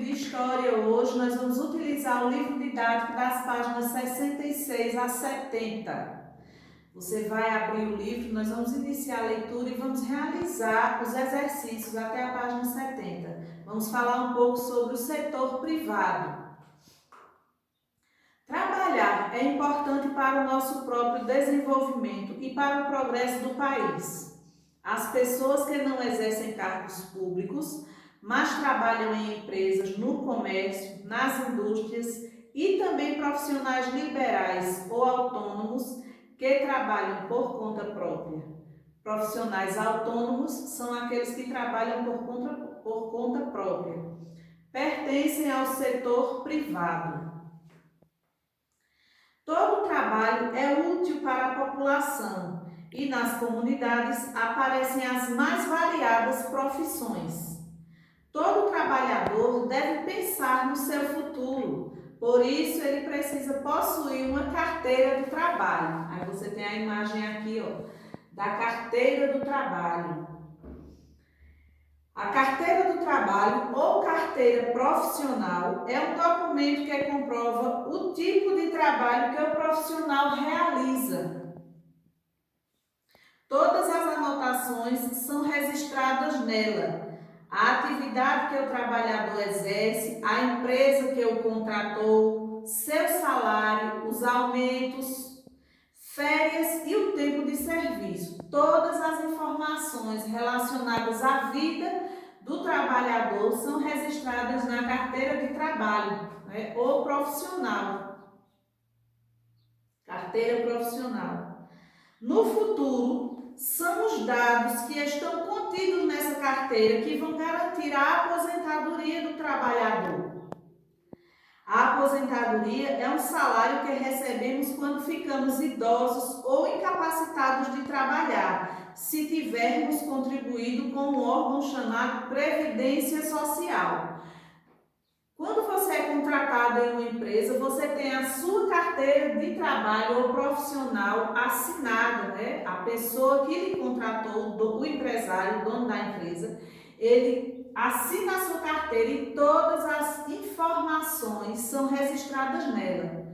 de História hoje nós vamos utilizar o livro didático das páginas 66 a 70. Você vai abrir o livro, nós vamos iniciar a leitura e vamos realizar os exercícios até a página 70. Vamos falar um pouco sobre o setor privado. Trabalhar é importante para o nosso próprio desenvolvimento e para o progresso do país. As pessoas que não exercem cargos públicos, mas trabalham em empresas, no comércio, nas indústrias e também profissionais liberais ou autônomos que trabalham por conta própria. Profissionais autônomos são aqueles que trabalham por conta própria. Pertencem ao setor privado. Todo trabalho é útil para a população e nas comunidades aparecem as mais variadas profissões. Todo trabalhador deve pensar no seu futuro, por isso ele precisa possuir uma carteira do trabalho. Aí você tem a imagem aqui, da carteira do trabalho. A carteira do trabalho ou carteira profissional é um documento que comprova o tipo de trabalho que o profissional realiza. Todas as anotações são registradas nela. A atividade que o trabalhador exerce, a empresa que o contratou, seu salário, os aumentos, férias e o tempo de serviço. Todas as informações relacionadas à vida do trabalhador são registradas na carteira de trabalho, ou profissional. Carteira profissional. No futuro, são os dados que estão contidos nessa carteira que vão garantir a aposentadoria do trabalhador. A aposentadoria é um salário que recebemos quando ficamos idosos ou incapacitados de trabalhar, se tivermos contribuído com um órgão chamado Previdência Social. Quando você é contratado em uma empresa, você tem a sua carteira de trabalho ou profissional assinada, A pessoa que lhe contratou, o empresário, o dono da empresa, ele assina a sua carteira e todas as informações são registradas nela.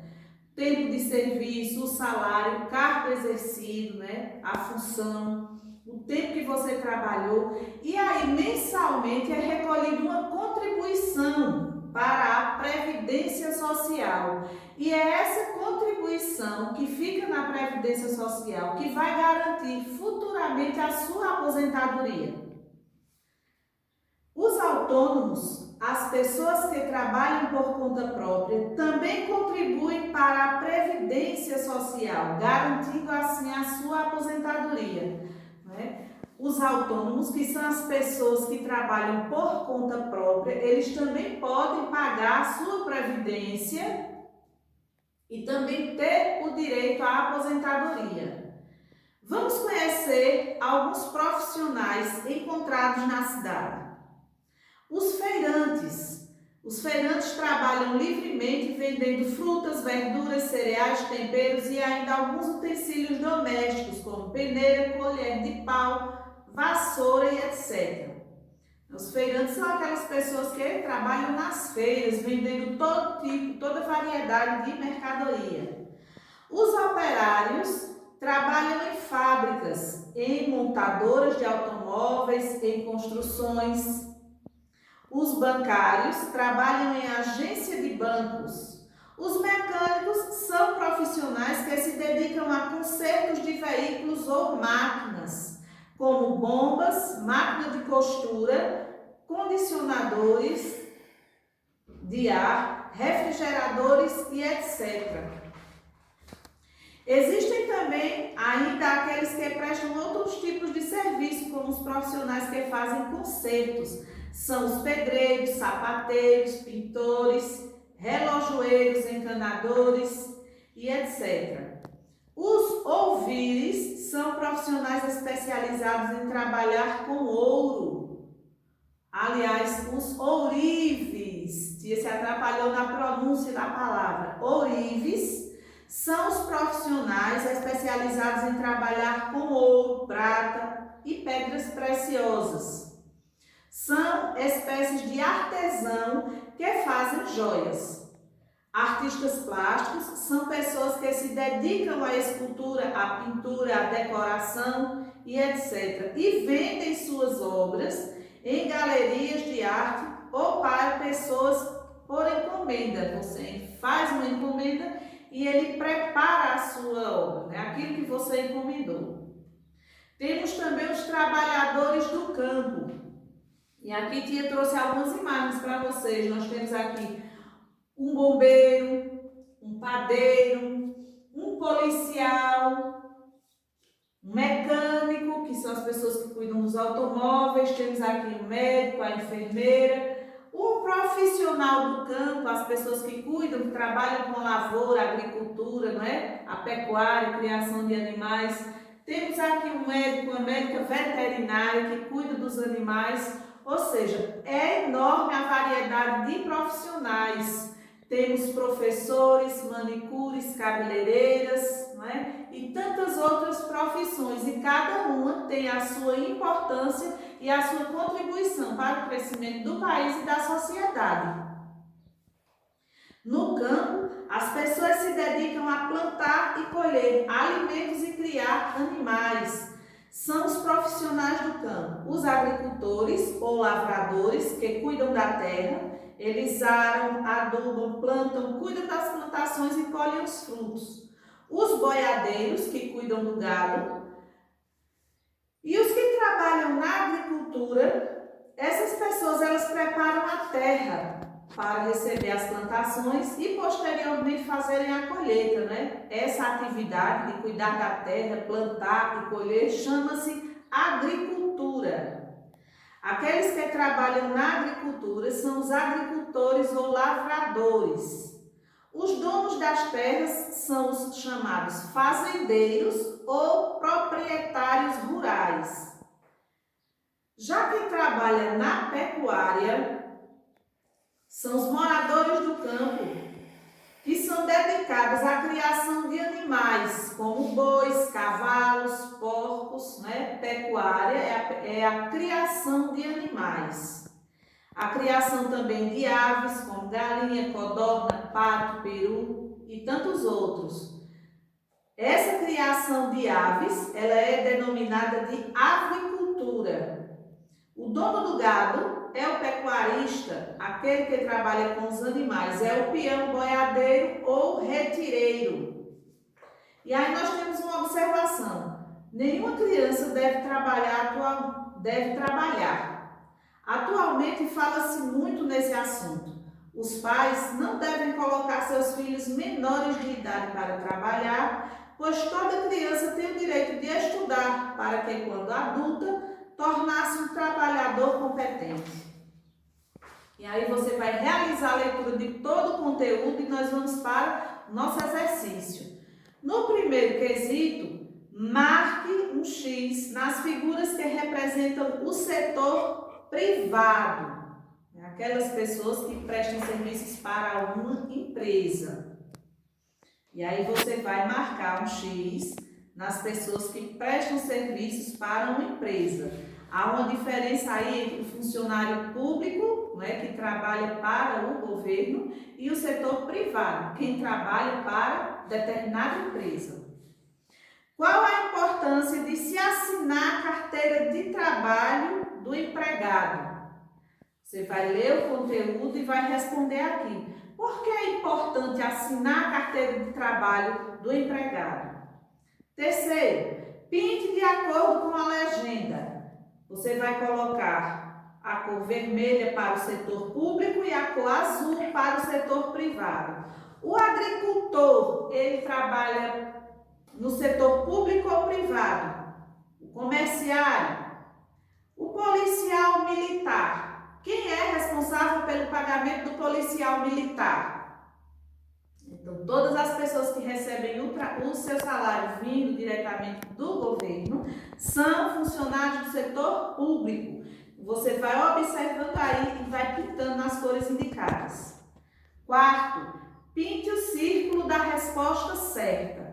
Tempo de serviço, o salário, o cargo exercido, a função, o tempo que você trabalhou. E aí, mensalmente, é recolhida uma contribuição para a Previdência Social. E é essa contribuição que fica na Previdência Social que vai garantir futuramente a sua aposentadoria. Os autônomos, as pessoas que trabalham por conta própria, também contribuem para a Previdência Social, garantindo assim a sua aposentadoria. Os autônomos, que são as pessoas que trabalham por conta própria, eles também podem pagar a sua previdência e também ter o direito à aposentadoria. Vamos conhecer alguns profissionais encontrados na cidade. Os feirantes. Os feirantes trabalham livremente vendendo frutas, verduras, cereais, temperos e ainda alguns utensílios domésticos, como peneira, colher de pau, vassoura e etc. Os feirantes são aquelas pessoas que trabalham nas feiras, vendendo todo tipo, toda variedade de mercadoria. Os operários trabalham em fábricas, em montadoras de automóveis, em construções. Os bancários trabalham em agência de bancos. Os mecânicos são profissionais que se dedicam a consertos de veículos ou máquinas, como bombas, máquina de costura, condicionadores de ar, refrigeradores e etc. Existem também ainda aqueles que prestam outros tipos de serviço, como os profissionais que fazem consertos. São os pedreiros, sapateiros, pintores, relojoeiros, encanadores e etc. Os ouvires são profissionais especializados em trabalhar com ouro. Aliás, os ourives, tia se atrapalhou na pronúncia da palavra, ourives, são os profissionais especializados em trabalhar com ouro, prata e pedras preciosas. São espécies de artesão que fazem joias. Artistas plásticos são pessoas que se dedicam à escultura, à pintura, à decoração e etc. E vendem suas obras em galerias de arte ou para pessoas por encomenda. Você faz uma encomenda e ele prepara a sua obra, né? Aquilo que você encomendou. Temos também os trabalhadores do campo. E aqui Tia trouxe algumas imagens para vocês. Nós temos aqui um bombeiro, um padeiro, um policial, um mecânico, que são as pessoas que cuidam dos automóveis, temos aqui o médico, a enfermeira, o profissional do campo, as pessoas que cuidam, que trabalham com lavoura, agricultura, não é? A pecuária, criação de animais. Temos aqui um médico, uma médica veterinária que cuida dos animais, ou seja, é enorme a variedade de profissionais. Temos professores, manicures, cabeleireiras, não é? E tantas outras profissões, e cada uma tem a sua importância e a sua contribuição para o crescimento do país e da sociedade. No campo, as pessoas se dedicam a plantar e colher alimentos e criar animais. São os profissionais do campo, os agricultores ou lavradores que cuidam da terra. Eles aram, adubam, plantam, cuidam das plantações e colhem os frutos. Os boiadeiros, que cuidam do gado. E os que trabalham na agricultura, essas pessoas elas preparam a terra para receber as plantações e posteriormente fazerem a colheita, né? Essa atividade de cuidar da terra, plantar e colher, chama-se agricultura. Aqueles que trabalham na agricultura são os agricultores ou lavradores. Os donos das terras são os chamados fazendeiros ou proprietários rurais. Já quem trabalha na pecuária são os moradores do campo, que são dedicados à criação de animais, como bois, cavalos, porcos, né? Pecuária é a criação de animais. A criação também de aves, como galinha, codorna, pato, peru e tantos outros. Essa criação de aves, ela é denominada de avicultura. O dono do gado é o pecuarista, aquele que trabalha com os animais, é o peão, boiadeiro ou retireiro. E aí nós temos uma observação: nenhuma criança deve trabalhar. Atualmente fala-se muito nesse assunto. Os pais não devem colocar seus filhos menores de idade para trabalhar, pois toda criança tem o direito de estudar para que, quando adulta, tornar-se um trabalhador competente. E aí você vai realizar a leitura de todo o conteúdo e nós vamos para o nosso exercício. No primeiro quesito, marque um X nas figuras que representam o setor privado. Aquelas pessoas que prestam serviços para uma empresa. E aí você vai marcar um X nas pessoas que prestam serviços para uma empresa. Há uma diferença aí entre o funcionário público, né, que trabalha para o governo, e o setor privado, quem trabalha para determinada empresa. Qual a importância de se assinar a carteira de trabalho do empregado? Você vai ler o conteúdo e vai responder aqui. Por que é importante assinar a carteira de trabalho do empregado? Terceiro, pinte de acordo com a legenda. Você vai colocar a cor vermelha para o setor público e a cor azul para o setor privado. O agricultor, ele trabalha no setor público ou privado? O comerciário? O policial militar? Quem é responsável pelo pagamento do policial militar? Então, todas as pessoas que recebem o seu salário vindo diretamente do governo são funcionários do setor público. Você vai observando aí e vai pintando nas cores indicadas. Quarto, pinte o círculo da resposta certa.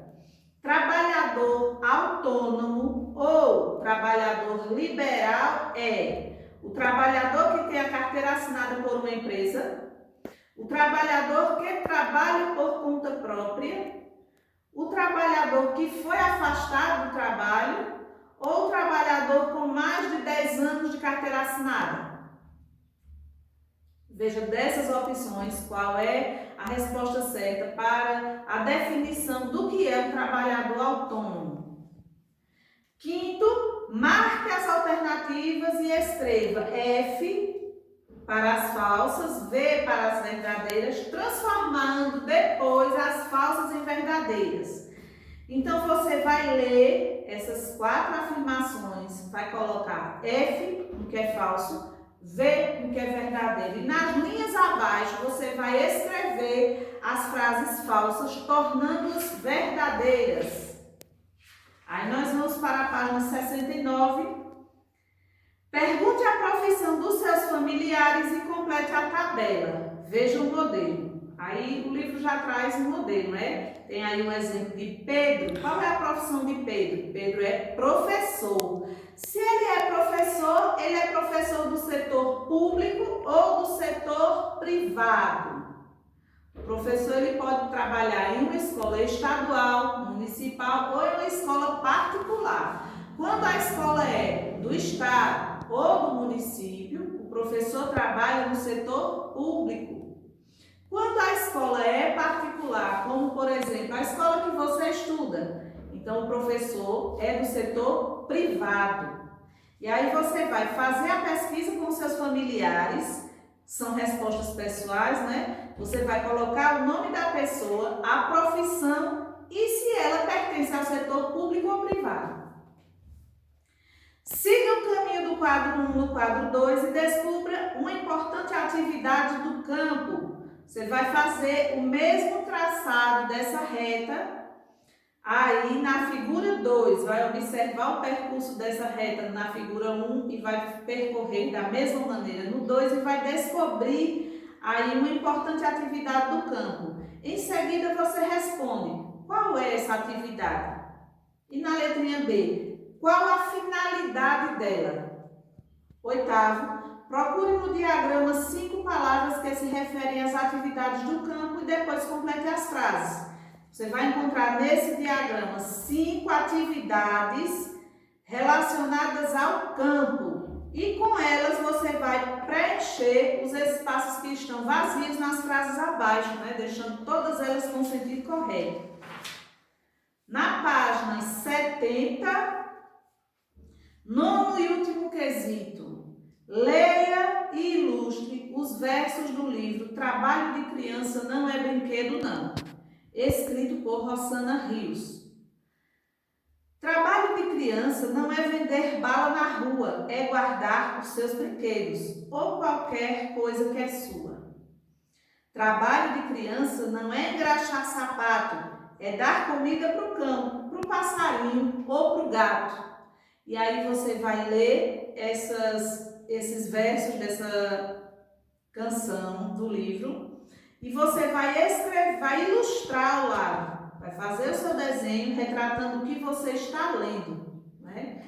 Trabalhador autônomo ou trabalhador liberal é O trabalhador que tem a carteira assinada por uma empresa, o trabalhador que trabalha por conta própria, o trabalhador que foi afastado do trabalho ou o trabalhador com mais de 10 anos de carteira assinada. Veja dessas opções qual é a resposta certa para a definição do que é o trabalhador autônomo. Quinto, marque as alternativas e escreva F para as falsas, V para as verdadeiras, transformando depois as falsas em verdadeiras. Então, você vai ler essas 4 afirmações, vai colocar F no que é falso, V no que é verdadeiro. E nas linhas abaixo, você vai escrever as frases falsas, tornando-as verdadeiras. Aí nós vamos para a página 69. Pergunte a profissão dos seus familiares e complete a tabela. Veja o modelo. Aí o livro já traz um modelo, né? Tem aí um exemplo de Pedro. Qual é a profissão de Pedro? Pedro é professor. Se ele é professor do setor público ou do setor privado. O professor ele pode trabalhar em uma escola estadual, municipal ou em uma escola particular. Quando a escola é do estado ou do município, o professor trabalha no setor público. Quando a escola é particular, como por exemplo a escola que você estuda, então o professor é do setor privado. E aí você vai fazer a pesquisa com seus familiares, são respostas pessoais, né? Você vai colocar o nome da pessoa, a profissão e se ela pertence ao setor público ou privado. Siga o caminho do quadro 1 no quadro 2 e descubra uma importante atividade do campo. Você vai fazer o mesmo traçado dessa reta. Aí na figura 2, vai observar o percurso dessa reta na figura 1 e vai percorrer da mesma maneira no 2 e vai descobrir aí uma importante atividade do campo. Em seguida você responde, qual é essa atividade? E na letrinha B, qual a finalidade dela? Oitavo, procure no diagrama 5 palavras que se referem às atividades do campo e depois complete as frases. Você vai encontrar nesse diagrama 5 atividades relacionadas ao campo e com elas você vai preencher os espaços que estão vazios nas frases abaixo, né? Deixando todas elas com o sentido correto. Na página 70, nono e último quesito, leia e ilustre os versos do livro Trabalho de Criança Não é Brinquedo Não, escrito por Rossana Rios. Trabalho de criança não é vender bala na rua, é guardar os seus brinquedos ou qualquer coisa que é sua. Trabalho de criança não é engraxar sapato, é dar comida para o cão, para o passarinho ou para o gato. E aí você vai ler esses versos dessa canção do livro e você vai escrever, vai ilustrar ao lado. Vai fazer o seu desenho retratando o que você está lendo, né?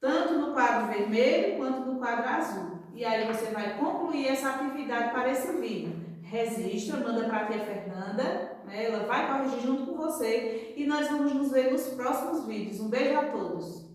Tanto no quadro vermelho quanto no quadro azul. E aí você vai concluir essa atividade para esse vídeo. Registra, manda para a tia Fernanda, né? Ela vai corrigir junto com você e nós vamos nos ver nos próximos vídeos. Um beijo a todos!